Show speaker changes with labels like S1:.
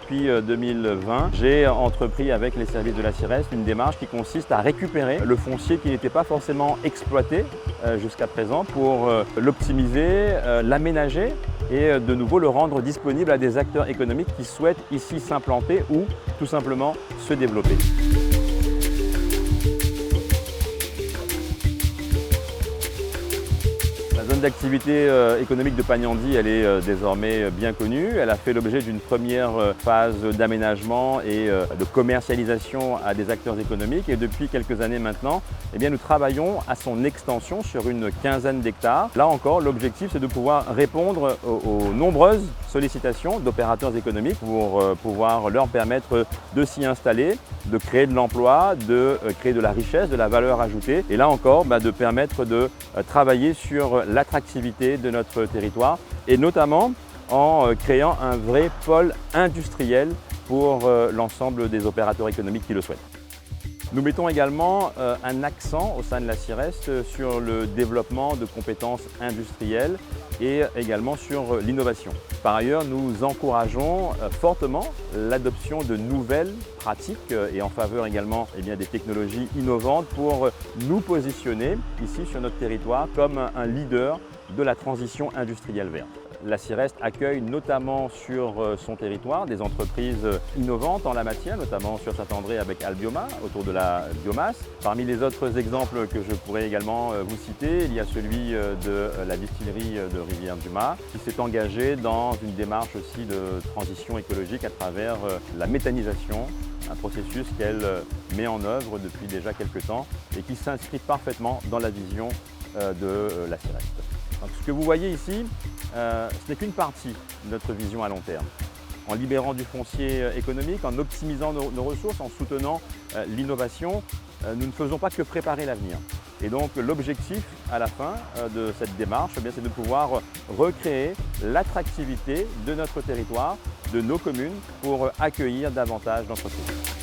S1: depuis 2020, j'ai entrepris avec les services de la CIRES une démarche qui consiste à récupérer le foncier qui n'était pas forcément exploité jusqu'à présent pour l'optimiser, l'aménager et de nouveau le rendre disponible à des acteurs économiques qui souhaitent ici s'implanter ou tout simplement se développer. La zone d'activité économique de Pagnandy, elle est désormais bien connue. Elle a fait l'objet d'une première phase d'aménagement et de commercialisation à des acteurs économiques. Et depuis quelques années maintenant, eh bien, nous travaillons à son extension sur une quinzaine d'hectares. Là encore, l'objectif, c'est de pouvoir répondre aux nombreuses sollicitations d'opérateurs économiques pour pouvoir leur permettre de s'y installer, de créer de l'emploi, de créer de la richesse, de la valeur ajoutée. Et là encore, de permettre de travailler sur l'attractivité de notre territoire et notamment en créant un vrai pôle industriel pour l'ensemble des opérateurs économiques qui le souhaitent. Nous mettons également un accent au sein de la CIRES sur le développement de compétences industrielles et également sur l'innovation. Par ailleurs, nous encourageons fortement l'adoption de nouvelles pratiques et en faveur également des technologies innovantes pour nous positionner ici sur notre territoire comme un leader de la transition industrielle verte. La CIRES accueille notamment sur son territoire des entreprises innovantes en la matière, notamment sur Saint-André avec Albioma, autour de la biomasse. Parmi les autres exemples que je pourrais également vous citer, il y a celui de la distillerie de Rivière-du-Mât qui s'est engagée dans une démarche aussi de transition écologique à travers la méthanisation, un processus qu'elle met en œuvre depuis déjà quelques temps et qui s'inscrit parfaitement dans la vision de la CIRES. Donc, ce que vous voyez ici, ce n'est qu'une partie de notre vision à long terme. En libérant du foncier économique, en optimisant nos ressources, en soutenant l'innovation, nous ne faisons pas que préparer l'avenir. Et donc l'objectif à la fin de cette démarche, c'est de pouvoir recréer l'attractivité de notre territoire, de nos communes, pour accueillir davantage d'entreprises.